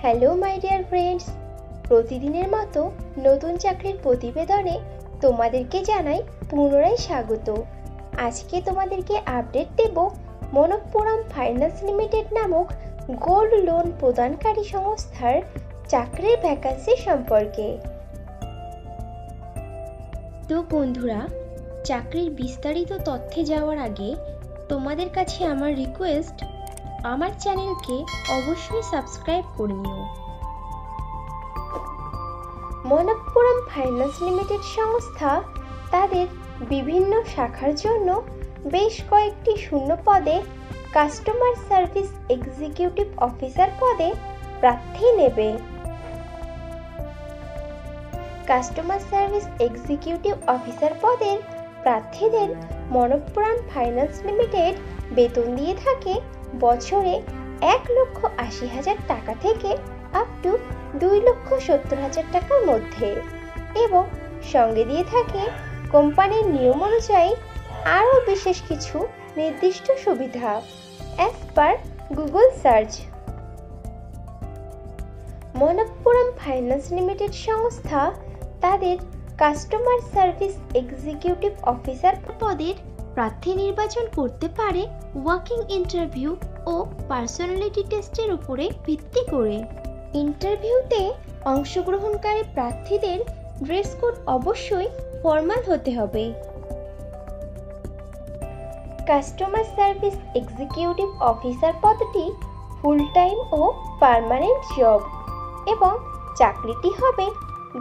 Hello my dear friends, প্রতিদিনের মতো নতুন চাকরির প্রতিবেদনে তোমাদেরকে জানাই পুনরায় স্বাগত। আজকে তোমাদেরকে আপডেট দেব মনপ্পুরম ফাইন্যান্স লিমিটেড নামক গোল্ড লোন প্রদানকারী সংস্থার চাকরির ভ্যাকান্সি সম্পর্কে। তো বন্ধুরা, চাকরির বিস্তারিত তথ্যে যাওয়ার আগে তোমাদের কাছে আমার রিকোয়েস্ট, আমার চ্যানেলকে অবশ্যই সাবস্ক্রাইব করে নিও। মনপ্পুরম ফাইন্যান্স লিমিটেড সংস্থা তাদের বিভিন্ন শাখার জন্য বেশ কয়েকটি শূন্য পদে কাস্টমার সার্ভিস এক্সিকিউটিভ অফিসার পদে প্রার্থী নেবে। কাস্টমার সার্ভিস এক্সিকিউটিভ অফিসার পদের প্রার্থীদের মনপ্পুরম ফাইন্যান্স লিমিটেড বেতন দিয়ে থাকে বছরে 1,80,000 টাকা থেকে আপ টু 2,70,000 টাকার মধ্যে, এবং সঙ্গে দিয়ে থাকে কোম্পানির নিয়ম অনুযায়ী আরও বিশেষ কিছু নির্দিষ্ট সুবিধা as per Google search. Manappuram finance limited সংস্থা তাদের কাস্টমার সার্ভিস এক্সিকিউটিভ অফিসার পদের প্রার্থী নির্বাচন করতে পারে ওয়াকিং ইন্টারভিউ ও পার্সোনালিটি টেস্টের উপরে ভিত্তি করে। ইন্টারভিউতে অংশগ্রহণকারী প্রার্থীদের ড্রেস কোড অবশ্যই ফর্মাল হতে হবে। কাস্টমার সার্ভিস এক্সিকিউটিভ অফিসার পদটি ফুল টাইম ও পার্মানেন্ট জব, এবং চাকরিটি হবে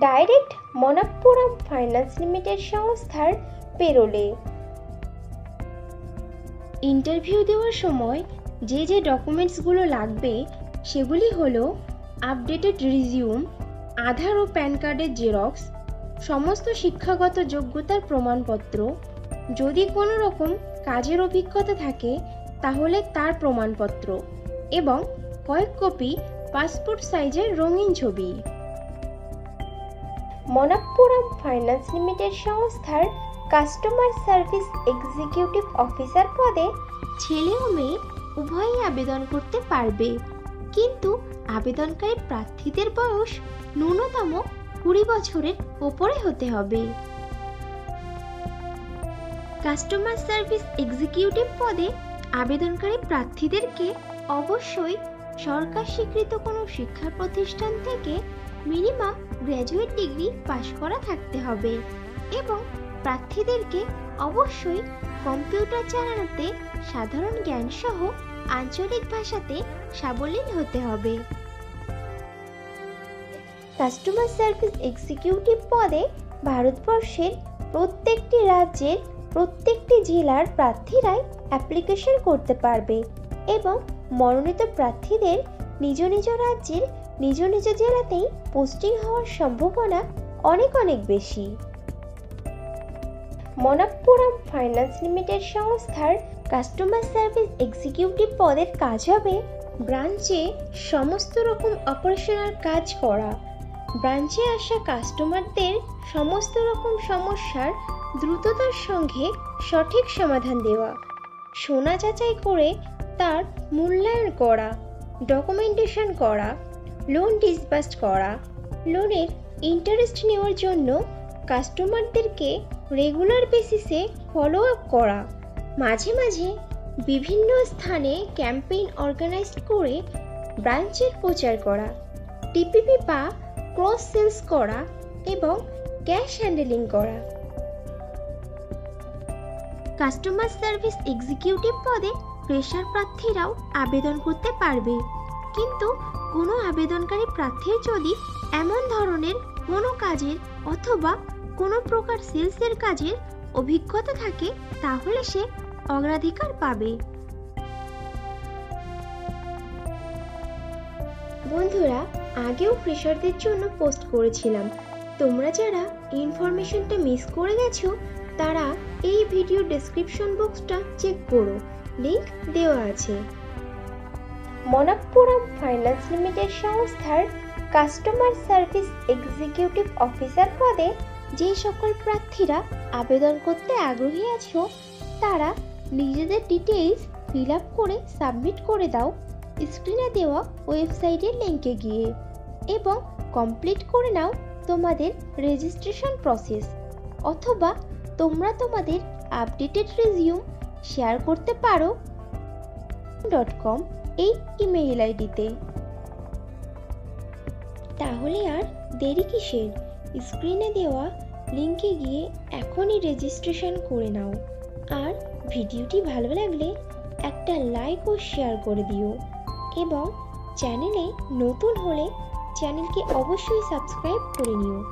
ডাইরেক্ট মনপ্পুরম ফাইন্যান্স লিমিটেড সংস্থার পেরোলে। ইন্টারভিউ দেওয়ার সময় যে ডকুমেন্টসগুলো লাগবে সেগুলি হলো আপডেটেড রিজিউম, আধার ও প্যান কার্ডের জেরক্স, সমস্ত শিক্ষাগত যোগ্যতার প্রমাণপত্র, যদি কোনো রকম কাজের অভিজ্ঞতা থাকে তাহলে তার প্রমাণপত্র, এবং কয়েক কপি পাসপোর্ট সাইজের রঙিন ছবি। মনপ্পুরম ফাইন্যান্স লিমিটেড সংস্থার কাস্টমার সার্ভিস এক্সিকিউটিভ অফিসার পদে ছেলে ও মেয়ে উভয়ই আবেদন করতে পারবে, কিন্তু আবেদনকারী প্রার্থীদের বয়স ন্যূনতম 20 বছরের ওপরে হতে হবে। কাস্টমার সার্ভিস এক্সিকিউটিভ পদে আবেদনকারী প্রার্থীদেরকে অবশ্যই সরকার স্বীকৃত কোনো শিক্ষা প্রতিষ্ঠান থেকে মিনিমাম গ্র্যাজুয়েট ডিগ্রি পাশ করা থাকতে হবে, এবং প্রার্থীদেরকে অবশ্যই কম্পিউটার চালানোতে সাধারণ জ্ঞান সহ আঞ্চলিক ভাষাতে সাবলীল হতে হবে। কাস্টমার সার্ভিস এক্সিকিউটিভ পদে ভারতবর্ষের প্রত্যেকটি রাজ্যের প্রত্যেকটি জেলার প্রার্থীরাই অ্যাপ্লিকেশন করতে পারবে, এবং মনোনীত প্রার্থীদের নিজ নিজ রাজ্যের নিজ নিজ জেলাতেই পোস্টিং হওয়ার সম্ভাবনা অনেক বেশি। মনপ্পুরম ফাইন্যান্স লিমিটেড সংস্থার কাস্টমার সার্ভিস এক্সিকিউটিভ পদের কাজ হবে ব্রাঞ্চে সমস্ত রকম অপারেশনাল কাজ করা, ব্রাঞ্চে আসা কাস্টমারদের সমস্ত রকম সমস্যার দ্রুততার সঙ্গে সঠিক সমাধান দেওয়া, সোনা যাচাই করে তার মূল্যায়ন করা, ডকুমেন্টেশন করা, লোন ডিসবার্স করা, লোনের ইন্টারেস্ট নেওয়ার জন্য কাস্টমারদেরকে রেগুলার বেসিসে ফলো আপ করা, মাঝে মাঝে বিভিন্ন স্থানে ক্যাম্পেইন অর্গানাইজ করে ব্রাঞ্চের প্রচার করা, টিপিপি বা ক্রস সেলস করা, এবং ক্যাশ হ্যান্ডেলিং করা। কাস্টমার সার্ভিস এক্সিকিউটিভ পদে ফ্রেশার প্রার্থীরাও আবেদন করতে পারবে, কিন্তু কোনো আবেদনকারী প্রার্থীর যদি এমন ধরনের কোনো কাজের অথবা কোনো প্রকার সেলসের কাজের অভিজ্ঞতা থাকে তাহলে সে অগ্রাধিকার পাবে। বন্ধুরা, আগেও ফ্রেশারদের জন্য পোস্ট করেছিলাম, তোমরা যারা ইনফরমেশনটা মিস করে গেছো তারা এই ভিডিও ডেসক্রিপশন বক্সটা চেক করো, লিংক দেওয়া আছে। মনপ্পুরম ফাইন্যান্স লিমিটেড সংস্থার কাস্টমার সার্ভিস এক্সিকিউটিভ অফিসার পদে যে সকল প্রার্থীরা আবেদন করতে আগ্রহী আছো তারা নিজেদের ডিটেইলস ফিল আপ করে সাবমিট করে দাও, স্ক্রিনে দেওয়া ওয়েবসাইটের লিংকে গিয়ে এবং কমপ্লিট করে নাও তোমাদের রেজিস্ট্রেশন প্রসেস। অথবা তোমরা তোমাদের আপডেটেড রিজিউম শেয়ার করতে পারো .com এই ইমেইল আইডিতে। তাহলে আর দেরি কিসের? স্ক্রিনে দেওয়া লিংকে গিয়ে এখনই রেজিস্ট্রেশন করে নাও। আর ভিডিওটি ভালো লাগলে একটা লাইক ও শেয়ার করে দিও এবং চ্যানেলে নতুন হলে চ্যানেলকে অবশ্যই সাবস্ক্রাইব করে নিও।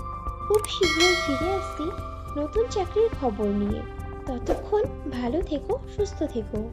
খুব শীঘ্রই ফিরে আসছি নতুন চাকরির খবর নিয়ে। ততক্ষণ ভালো থেকো, সুস্থ থেকো।